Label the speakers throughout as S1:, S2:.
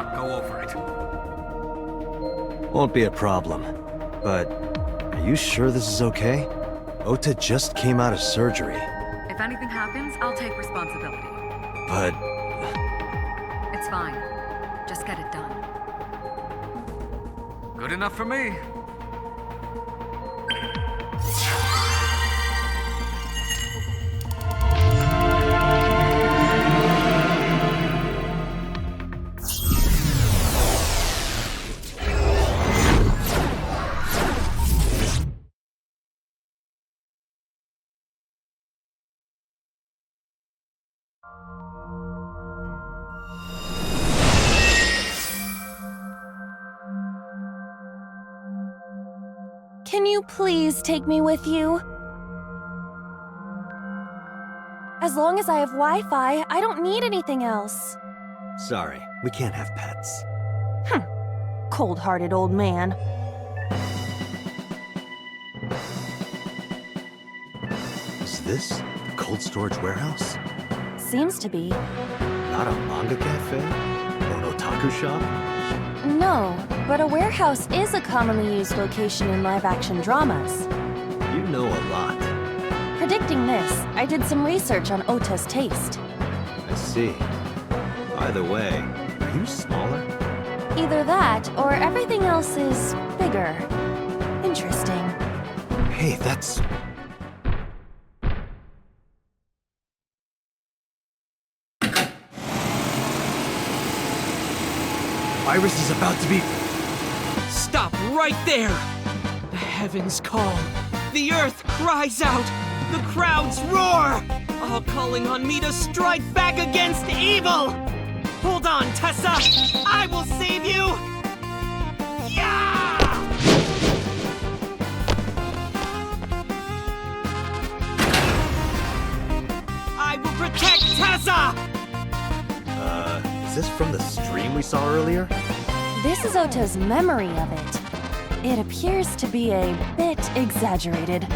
S1: not go over it.
S2: Won't be a problem. But, are you sure this is okay? Ota just came out of surgery.
S3: If anything happens, I'll take responsibility.
S2: But...
S3: It's fine. Just get it done.
S1: Good enough for me.
S4: Can you please take me with you? As long as I have Wi-Fi, I don't need anything else.
S2: Sorry, we can't have pets.
S4: Cold-hearted old man.
S2: Is this the cold storage warehouse?
S4: Seems to be.
S2: Not a manga cafe? Or an otaku shop?
S4: No, but a warehouse is a commonly used location in live-action dramas.
S2: You know a lot.
S4: Predicting this, I did some research on Ota's taste.
S2: I see. By the way, are you smaller?
S4: Either that, or everything else is bigger. Interesting.
S2: Hey, that's... Iris is about to be...
S5: Stop right there! The heavens call. The earth cries out. The crowds roar! All calling on me to strike back against evil! Hold on, Tessa! I will save you! Yeah! I will protect Tessa!
S2: Is this from the stream we saw earlier?
S4: This is Ota's memory of it. It appears to be a bit exaggerated.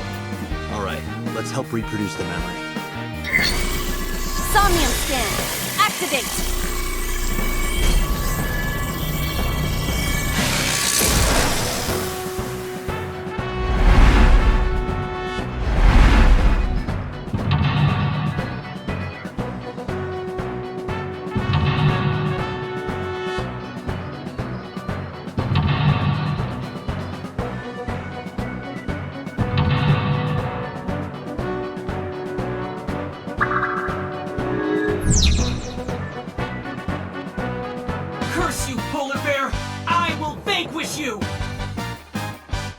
S2: Alright, let's help reproduce the memory.
S4: Somnium scan! Activate!
S5: Curse you, polar bear! I will vanquish you!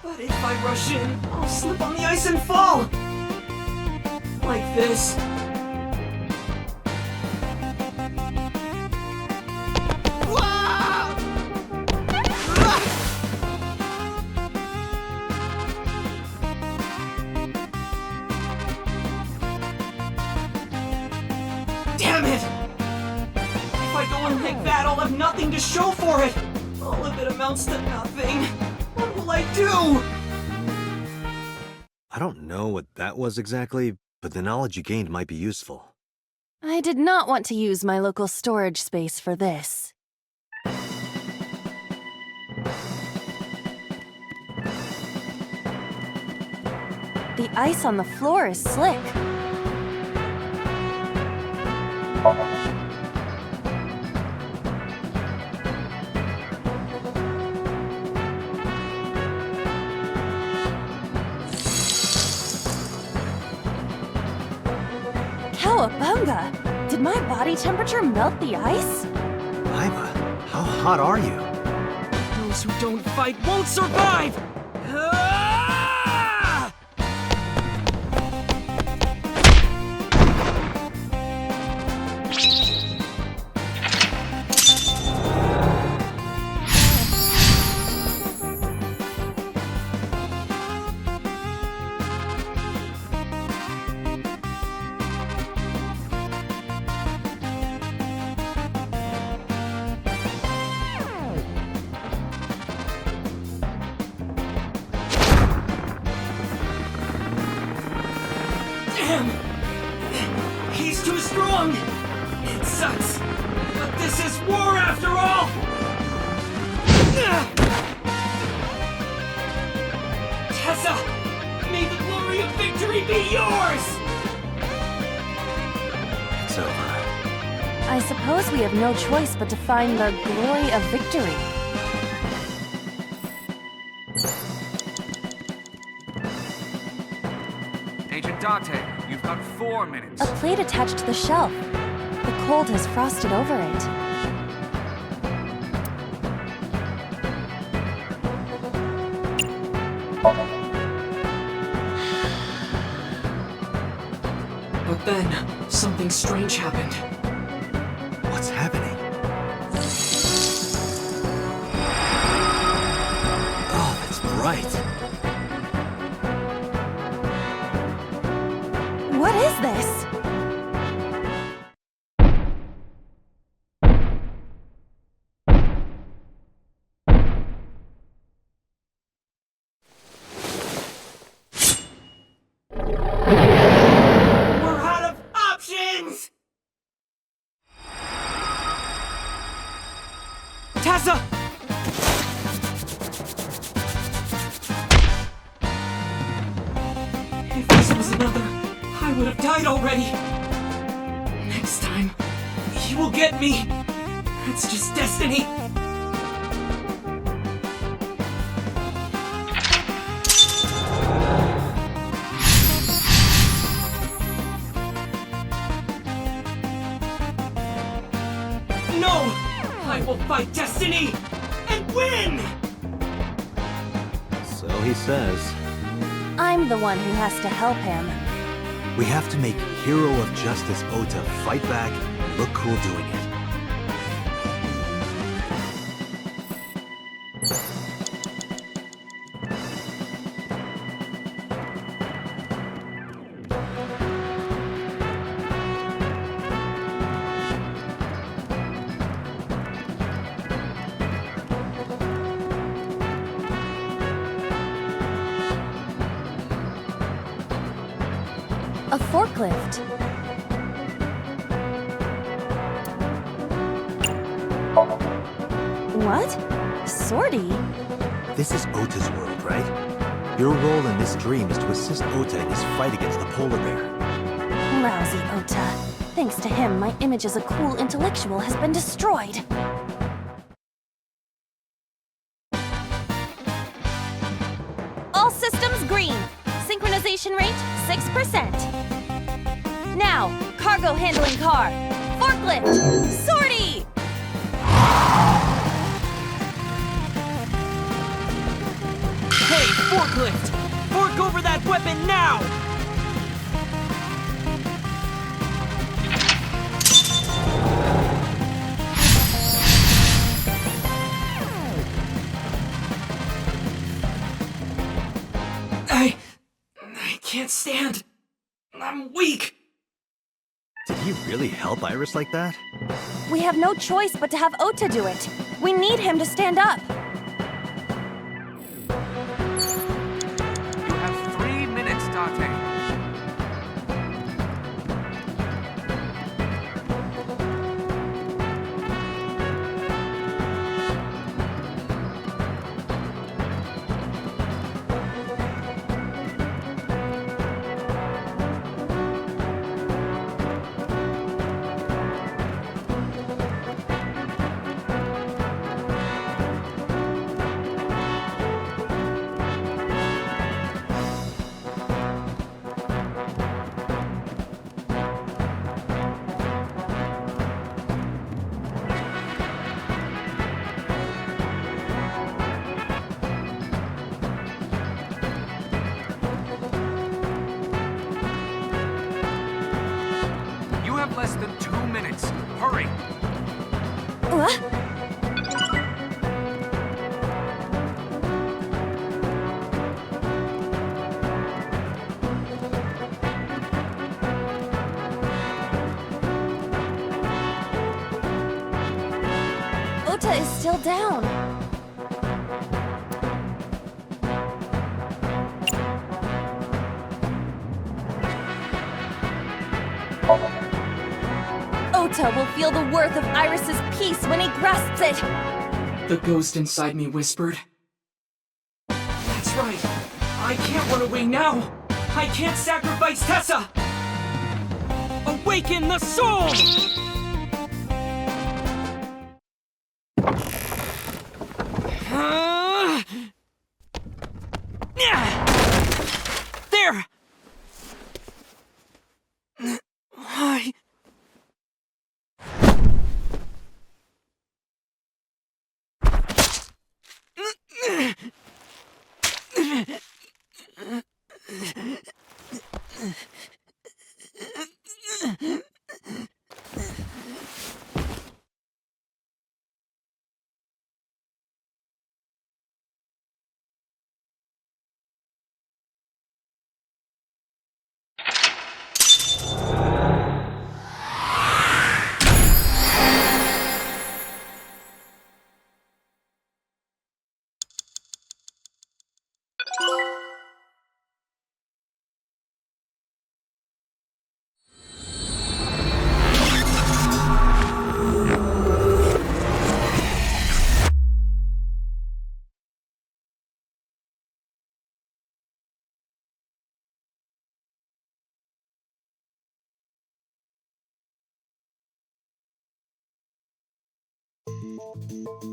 S5: But if I rush in, I'll slip on the ice and fall! Like this. Wah! Ah! Damn it! If I go in like that, I'll have nothing to show for it! All of it amounts to nothing. What will I do?
S2: I don't know what that was exactly, but the knowledge you gained might be useful.
S4: I did not want to use my local storage space for this. The ice on the floor is slick. Cowabunga! Did my body temperature melt the ice?
S2: Iva, how hot are you?
S5: Those who don't fight won't survive! Ah! Damn! He's too strong! It sucks, but this is war after all! victory be yours!
S2: It's over.
S4: I suppose we have no choice but to find the glory of victory.
S1: Agent Dante, you've got 4 minutes.
S4: A plate attached to the shelf. The cold has frosted over it.
S5: But then, something strange happened.
S2: What's happening? Oh, that's bright.
S4: What is this?
S5: We're out of options! Tessa! If this was another, I would have died already. Next time, he will get me. It's just destiny. No! I will fight destiny and win!
S2: So he says.
S4: I'm the one who has to help him.
S2: We have to make Hero of Justice Ota fight back and look cool doing it.
S4: A forklift. What? Sortie?
S2: This is Ota's world, right? Your role in this dream is to assist Ota in his fight against the polar bear.
S4: Lousy Ota. Thanks to him, my image as a cool intellectual has been destroyed. All systems green. Synchronization rate, 6%. Now, cargo handling car. Forklift. Sortie!
S5: Hey, forklift! Fork over that weapon now! I can't stand. I'm weak.
S2: Did he really help Iris like that?
S4: We have no choice but to have Ota do it. We need him to stand up.
S1: You have 3 minutes, Dante. You have less than 2 minutes. Hurry!
S4: What? Ota is still down. Ota will feel the worth of Iris's peace when he grasps it.
S5: The ghost inside me whispered. That's right. I can't run away now. I can't sacrifice Tessa! Awaken the soul! There! Why?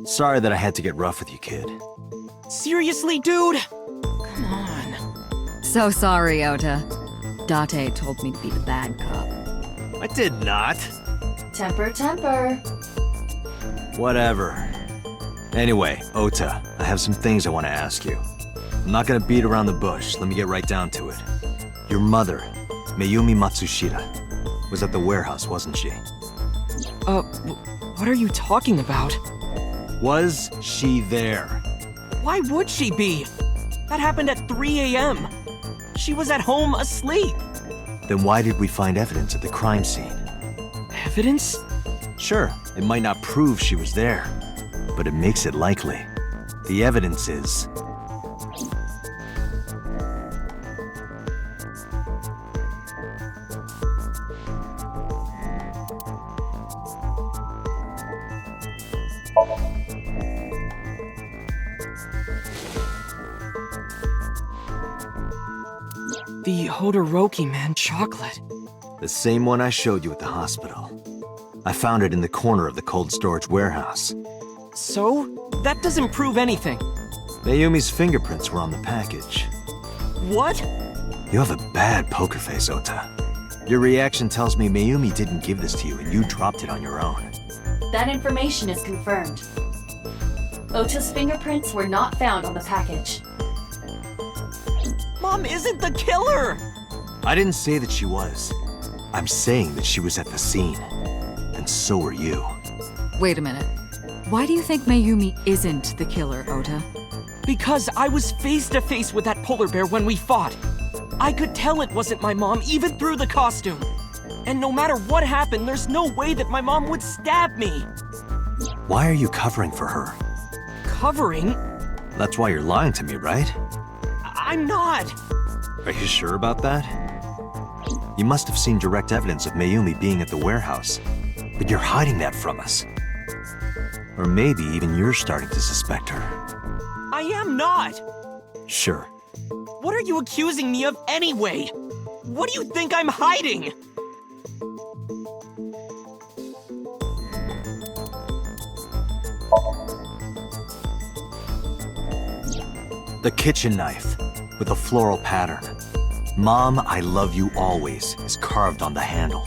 S2: Sorry that I had to get rough with you, kid.
S5: Seriously, dude? Come on.
S3: So sorry, Ota. Date told me to be the bad cop.
S2: I did not.
S4: Temper, temper.
S2: Whatever. Anyway, Ota, I have some things I want to ask you. I'm not gonna beat around the bush. Let me get right down to it. Your mother, Mayumi Matsushita, was at the warehouse, wasn't she?
S5: What are you talking about?
S2: Was she there?
S5: Why would she be? That happened at 3 a.m. She was at home asleep.
S2: Then why did we find evidence at the crime scene?
S5: Evidence?
S2: Sure, it might not prove she was there, but it makes it likely. The evidence is...
S5: The Hodoroki Man chocolate.
S2: the same one I showed you at the hospital. I found it in the corner of the cold storage warehouse.
S5: So? That doesn't prove anything.
S2: Mayumi's fingerprints were on the package.
S5: What?
S2: You have a bad poker face, Ota. Your reaction tells me Mayumi didn't give this to you and you dropped it on your own.
S4: That information is confirmed. Ota's fingerprints were not found on the package.
S5: Mom isn't the killer!
S2: I didn't say that she was. I'm saying that she was at the scene. And so were you.
S3: Wait a minute. Why do you think Mayumi isn't the killer, Ota?
S5: Because I was face to face with that polar bear when we fought. I could tell it wasn't my mom even through the costume. And no matter what happened, there's no way that my mom would stab me.
S2: Why are you covering for her?
S5: Covering?
S2: That's why you're lying to me, right?
S5: I'm not.
S2: Are you sure about that? You must have seen direct evidence of Mayumi being at the warehouse, but you're hiding that from us. Or maybe even you're starting to suspect her.
S5: I am not.
S2: Sure.
S5: What are you accusing me of anyway? What do you think I'm hiding?
S2: The kitchen knife, with a floral pattern. Mom, I love you always, is carved on the handle.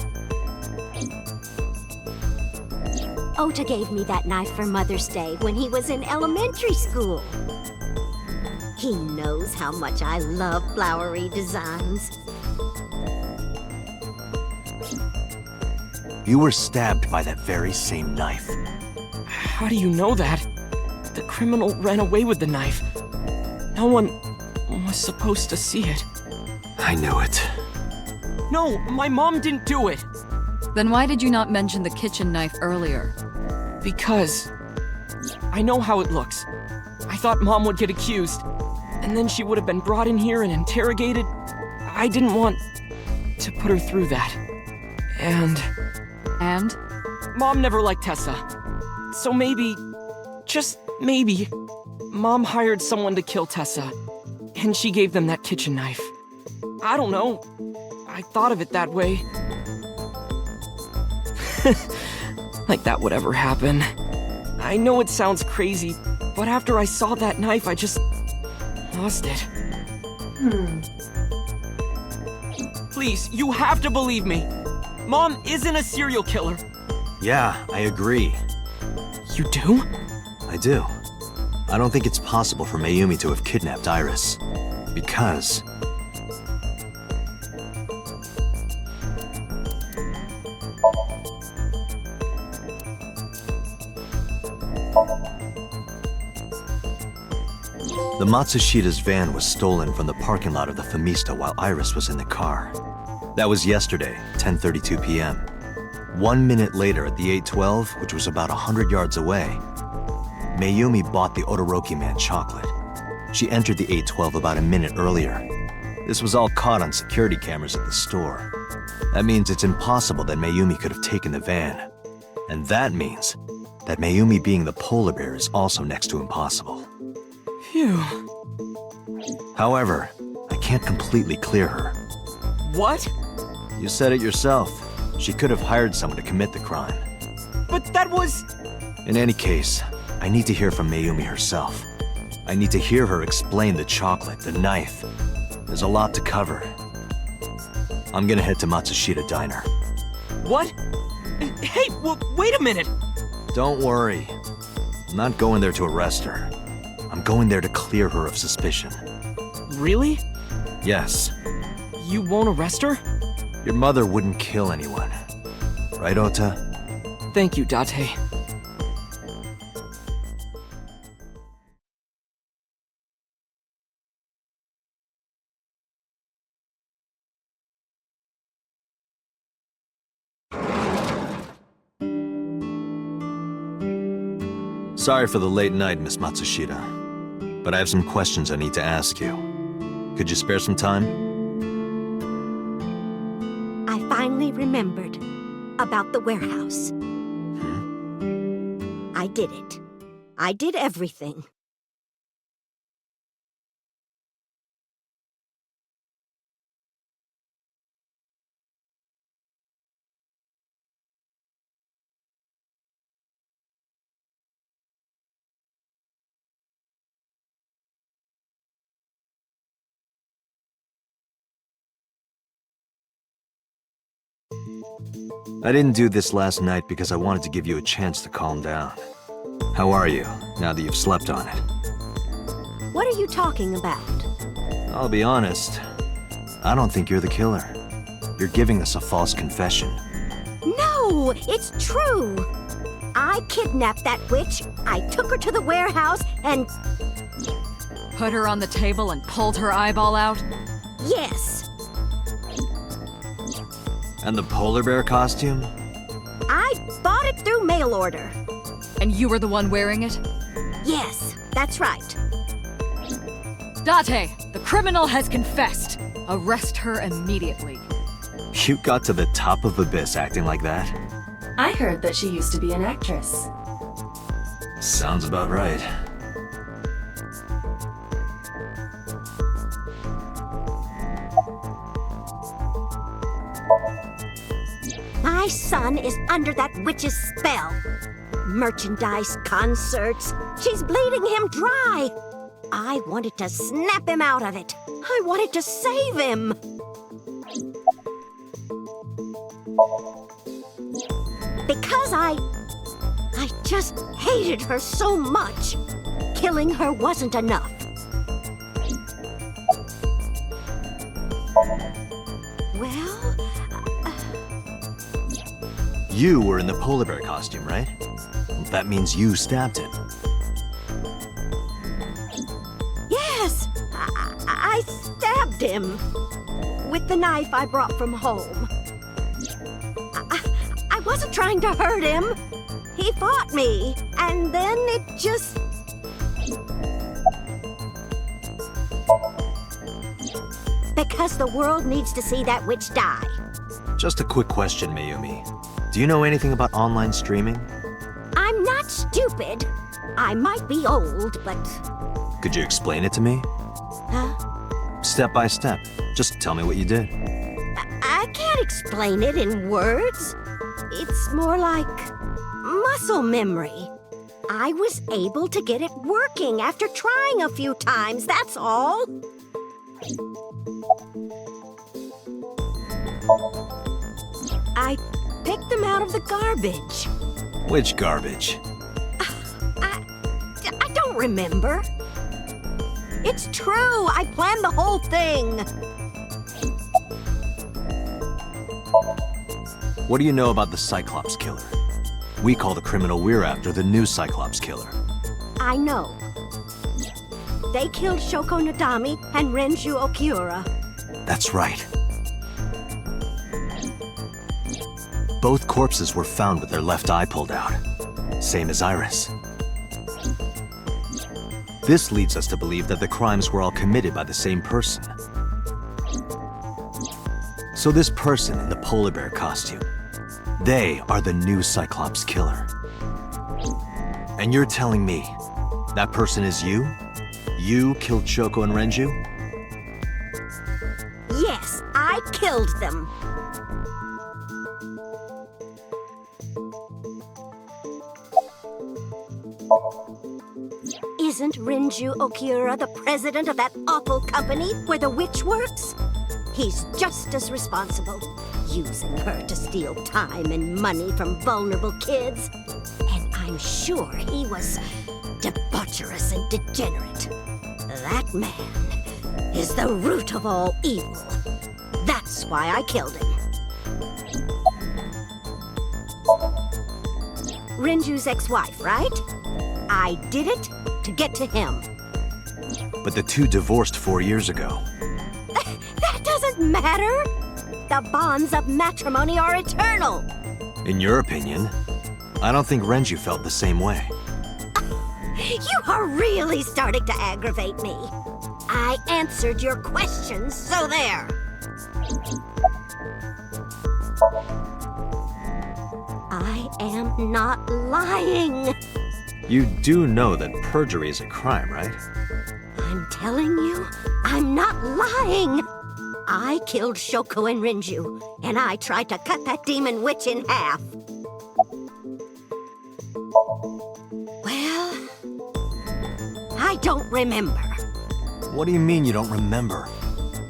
S6: Ota gave me that knife for Mother's Day when he was in elementary school. He knows how much I love flowery designs.
S2: You were stabbed by that very same knife.
S5: How do you know that? The criminal ran away with the knife. No one was supposed to see it.
S2: I knew it.
S5: No, my mom didn't do it.
S3: Then why did you not mention the kitchen knife earlier?
S5: Because I know how it looks. I thought Mom would get accused, and then she would have been brought in here and interrogated. I didn't want to put her through that. And Mom never liked Tessa. So maybe, just maybe, Mom hired someone to kill Tessa, and she gave them that kitchen knife. I don't know. I thought of it that way. Like that would ever happen. I know it sounds crazy, but after I saw that knife, I just lost it. Please, you have to believe me. Mom isn't a serial killer.
S2: Yeah, I agree.
S5: You do?
S2: I do. I don't think it's possible for Mayumi to have kidnapped Iris. Because... the Matsushida's van was stolen from the parking lot of the Famista while Iris was in the car. That was yesterday, 10:32 p.m. 1 minute later at the 812, which was about 100 yards away, Mayumi bought the Odoroki Man chocolate. She entered the 812 about a minute earlier. This was all caught on security cameras at the store. That means it's impossible that Mayumi could have taken the van. And that means that Mayumi being the polar bear is also next to impossible.
S5: Phew.
S2: However, I can't completely clear her.
S5: What?
S2: You said it yourself. She could have hired someone to commit the crime.
S5: But that was...
S2: In any case, I need to hear from Mayumi herself. I need to hear her explain the chocolate, the knife. There's a lot to cover. I'm gonna head to Matsushita Diner.
S5: What? Hey, wait a minute!
S2: Don't worry. I'm not going there to arrest her. I'm going there to clear her of suspicion.
S5: Really?
S2: Yes.
S5: You won't arrest her?
S2: Your mother wouldn't kill anyone. Right, Ota?
S5: Thank you, Date.
S2: Sorry for the late night, Miss Matsushita. But I have some questions I need to ask you. Could you spare some time?
S6: I finally remembered about the warehouse. I did it. I did everything.
S2: I didn't do this last night because I wanted to give you a chance to calm down. How are you, now that you've slept on it?
S6: What are you talking about?
S2: I'll be honest. I don't think you're the killer. You're giving us a false confession.
S6: No, it's true. I kidnapped that witch, I took her to the warehouse, and
S3: Put her on the table and pulled her eyeball out?
S6: yes,
S2: And the polar bear costume?
S6: I bought it through mail order.
S3: And you were the one wearing it?
S6: Yes, that's right.
S3: Date, the criminal has confessed. Arrest her immediately.
S2: You got to the top of Abyss acting like that?
S7: I heard that she used to be an actress.
S2: Sounds about right.
S6: My son is under that witch's spell. Merchandise, concerts, she's bleeding him dry. I wanted to snap him out of it. I wanted to save him. Because I just hated her so much. Killing her wasn't enough. Well,
S2: You were in the polar bear costume, right? That means you stabbed him.
S6: yes, I stabbed him with the knife I brought from home. I wasn't trying to hurt him. He fought me, and then it just... Because the world needs to see that witch die.
S2: Just a quick question, Mayumi. Do you know anything about online streaming?
S6: I'm not stupid. I might be old, but...
S2: Could you explain it to me?
S6: Huh?
S2: Step by step. Just tell me what you did.
S6: I can't explain it in words. It's more like muscle memory. I was able to get it working after trying a few times, that's all. I picked them out of the garbage.
S2: Which garbage?
S6: I don't remember. It's true, I planned the whole thing.
S2: What do you know about the Cyclops killer? We call the criminal we're after the new Cyclops killer.
S6: I know. They killed Shoko Nadami and Renju Okiura.
S2: That's right. Both corpses were found with their left eye pulled out. Same as Iris. This leads us to believe that the crimes were all committed by the same person. So this person in the polar bear costume, they are the new Cyclops killer. And you're telling me that person is you? You killed Shoko and Renju?
S6: Yes, I killed them. Isn't Renju Okiura the president of that awful company where the witch works? He's just as responsible, using her to steal time and money from vulnerable kids. And I'm sure he was debaucherous and degenerate. That man is the root of all evil. That's why I killed him. Renju's ex-wife, right? I did it to get to him.
S2: But the two divorced 4 years ago.
S6: That doesn't matter. The bonds of matrimony are eternal.
S2: In your opinion, I don't think Renju felt the same way.
S6: You are really starting to aggravate me. I answered your questions, so there. I am not lying.
S2: You do know that perjury is a crime, right?
S6: I'm telling you, I'm not lying. I killed Shoko and Renju, and I tried to cut that demon witch in half. Well, I don't remember.
S2: What do you mean you don't remember?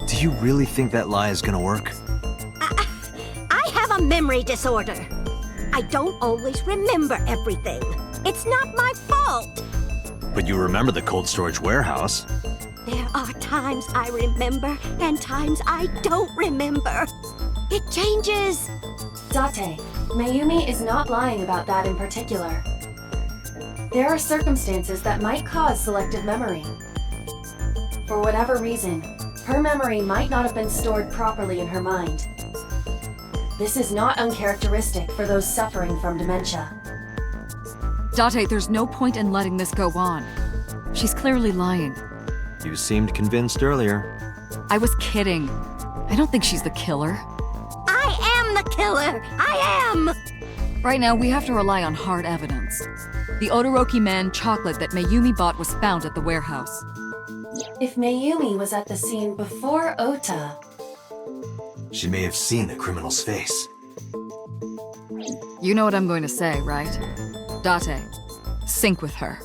S2: Do you really think that lie is gonna work?
S6: I have a memory disorder. I don't always remember everything. It's not my fault.
S2: But you remember the cold storage warehouse.
S6: There are times I remember and times I don't remember. It changes.
S7: Date, Mayumi is not lying about that in particular. There are circumstances that might cause selective memory. For whatever reason, her memory might not have been stored properly in her mind. This is not uncharacteristic for those suffering from dementia.
S3: Date, there's no point in letting this go on. She's clearly lying.
S2: You seemed convinced earlier.
S3: I was kidding. I don't think she's the killer.
S6: I am the killer. I am.
S3: Right now, we have to rely on hard evidence. The Odoroki Man chocolate that Mayumi bought was found at the warehouse.
S7: If Mayumi was at the scene before Ota,
S2: She may have seen the criminal's face.
S3: You know what I'm going to say, right? Date, sync with her.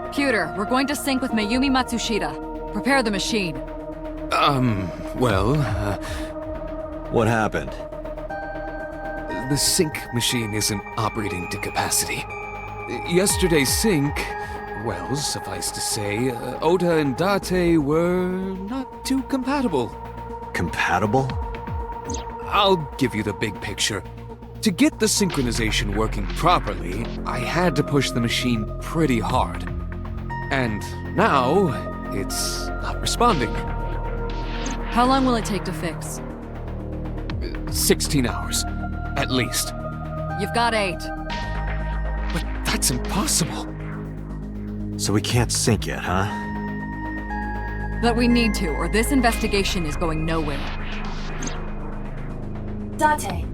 S3: Computer, we're going to sync with Mayumi Matsushita. Prepare the machine.
S2: What happened?
S8: The sync machine isn't operating to capacity. Yesterday's sync, well, suffice to say, Ota and Date were not too compatible.
S2: Compatible?
S8: I'll give you the big picture. To get the synchronization working properly, I had to push the machine pretty hard. And now, it's not responding.
S3: How long will it take to fix?
S8: 16 hours, at least.
S3: You've got 8.
S8: But that's impossible.
S2: So we can't sync yet, huh?
S3: But we need to, or this investigation is going nowhere.
S7: Date,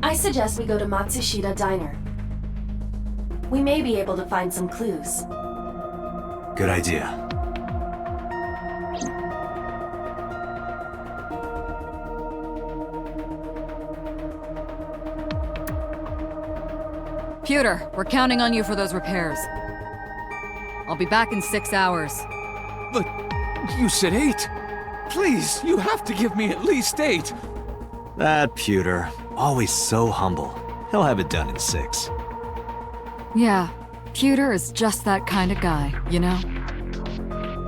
S7: I suggest we go to Matsushita Diner. We may be able to find some clues.
S2: Good idea.
S3: Pewter, we're counting on you for those repairs. I'll be back in 6 hours.
S8: But you said 8. Please, you have to give me at least 8.
S2: That Pewter, always so humble. He'll have it done in 6.
S3: Yeah, Pewter is just that kind of guy, you know?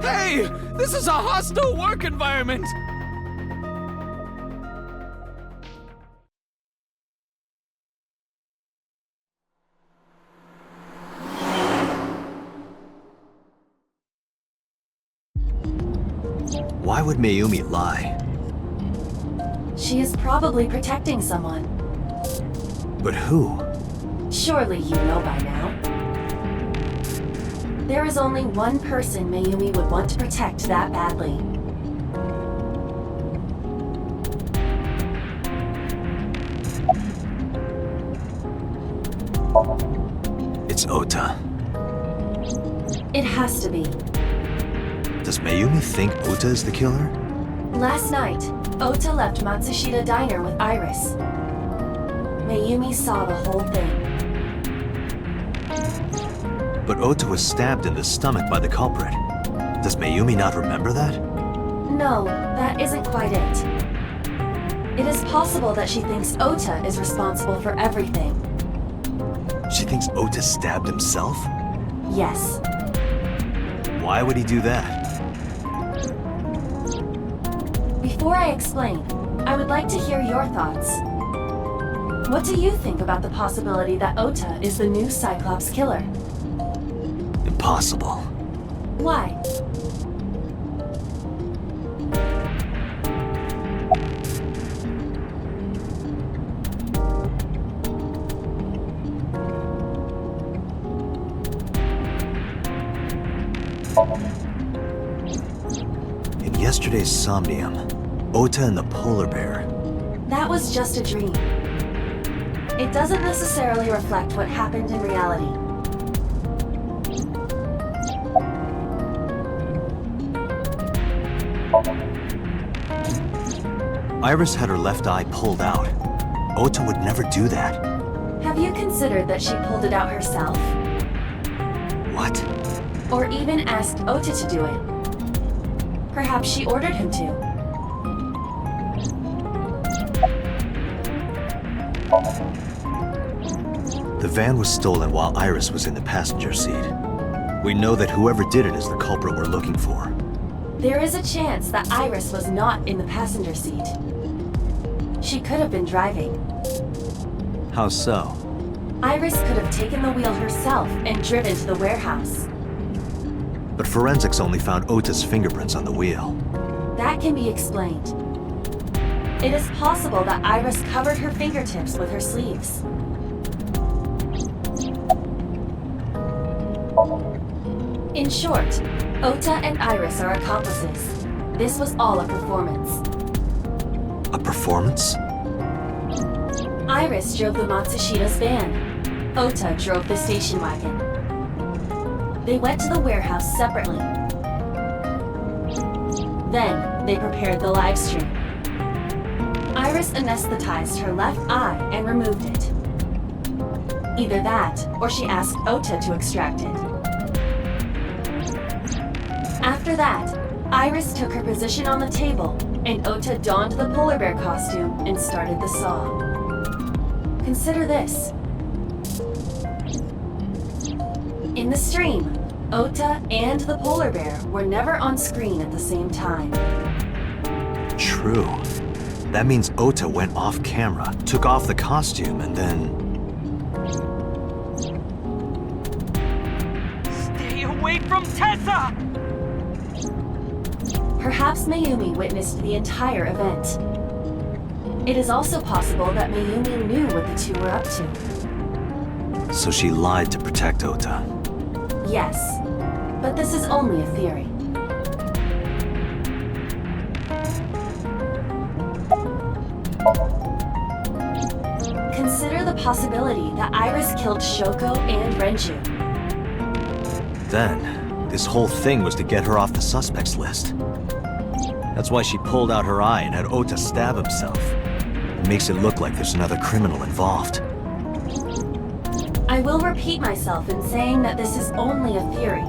S8: Hey, this is a hostile work environment.
S2: Why would Mayumi lie?
S7: She is probably protecting someone.
S2: But who?
S7: Surely you know by now. There is only one person Mayumi would want to protect that badly.
S2: It's Ota.
S7: It has to be.
S2: Does Mayumi think Ota is the killer?
S7: Last night, Ota left Matsushita Diner with Iris. Mayumi saw the whole thing.
S2: But Ota was stabbed in the stomach by the culprit. Does Mayumi not remember that?
S7: No, that isn't quite it. It is possible that she thinks Ota is responsible for everything.
S2: She thinks Ota stabbed himself?
S7: Yes.
S2: Why would he do that?
S7: Before I explain, I would like to hear your thoughts. What do you think about the possibility that Ota is the new Cyclops killer?
S2: Impossible.
S7: Why?
S2: In yesterday's Somnium, Ota and the polar bear.
S7: That was just a dream. It doesn't necessarily reflect what happened in reality.
S2: Iris had her left eye pulled out. Ota would never do that.
S7: Have you considered that she pulled it out herself?
S2: What?
S7: Or even asked Ota to do it? Perhaps she ordered him to.
S2: The van was stolen while Iris was in the passenger seat. We know that whoever did it is the culprit we're looking for.
S7: There is a chance that Iris was not in the passenger seat. She could have been driving.
S2: How so?
S7: Iris could have taken the wheel herself and driven to the warehouse.
S2: But forensics only found Ota's fingerprints on the wheel.
S7: That can be explained. It is possible that Iris covered her fingertips with her sleeves. In short, Ota and Iris are accomplices. This was all a performance.
S2: A performance?
S7: Iris drove the Matsushita's van. Ota drove the station wagon. They went to the warehouse separately. Then, they prepared the live stream. Iris anesthetized her left eye and removed it. Either that, or she asked Ota to extract it. After that, Iris took her position on the table, and Ota donned the polar bear costume and started the song. Consider this. In the stream, Ota and the polar bear were never on screen at the same time.
S2: True. That means Ota went off camera, took off the costume, and then...
S5: Stay away from Tessa!
S7: Perhaps Mayumi witnessed the entire event. It is also possible that Mayumi knew what the two were up to.
S2: So she lied to protect Ota.
S7: Yes, but this is only a theory. possibility that Iris killed Shoko and Renju.
S2: Then, this whole thing was to get her off the suspects list. That's why she pulled out her eye and had Ota stab himself. It makes it look like there's another criminal involved.
S7: I will repeat myself in saying that this is only a theory.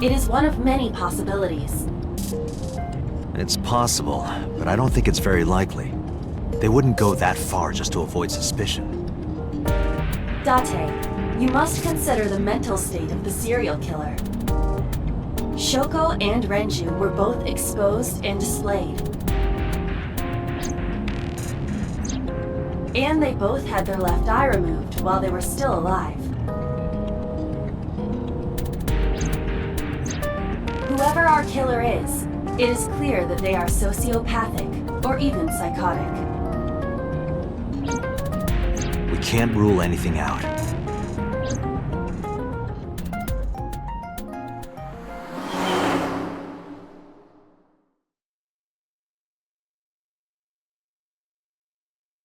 S7: It is one of many possibilities.
S2: It's possible, but I don't think it's very likely. They wouldn't go that far just to avoid suspicion.
S7: Date, you must consider the mental state of the serial killer. Shoko and Renju were both exposed and displayed. And they both had their left eye removed while they were still alive. Whoever our killer is, it is clear that they are sociopathic or even psychotic.
S2: We can't rule anything out.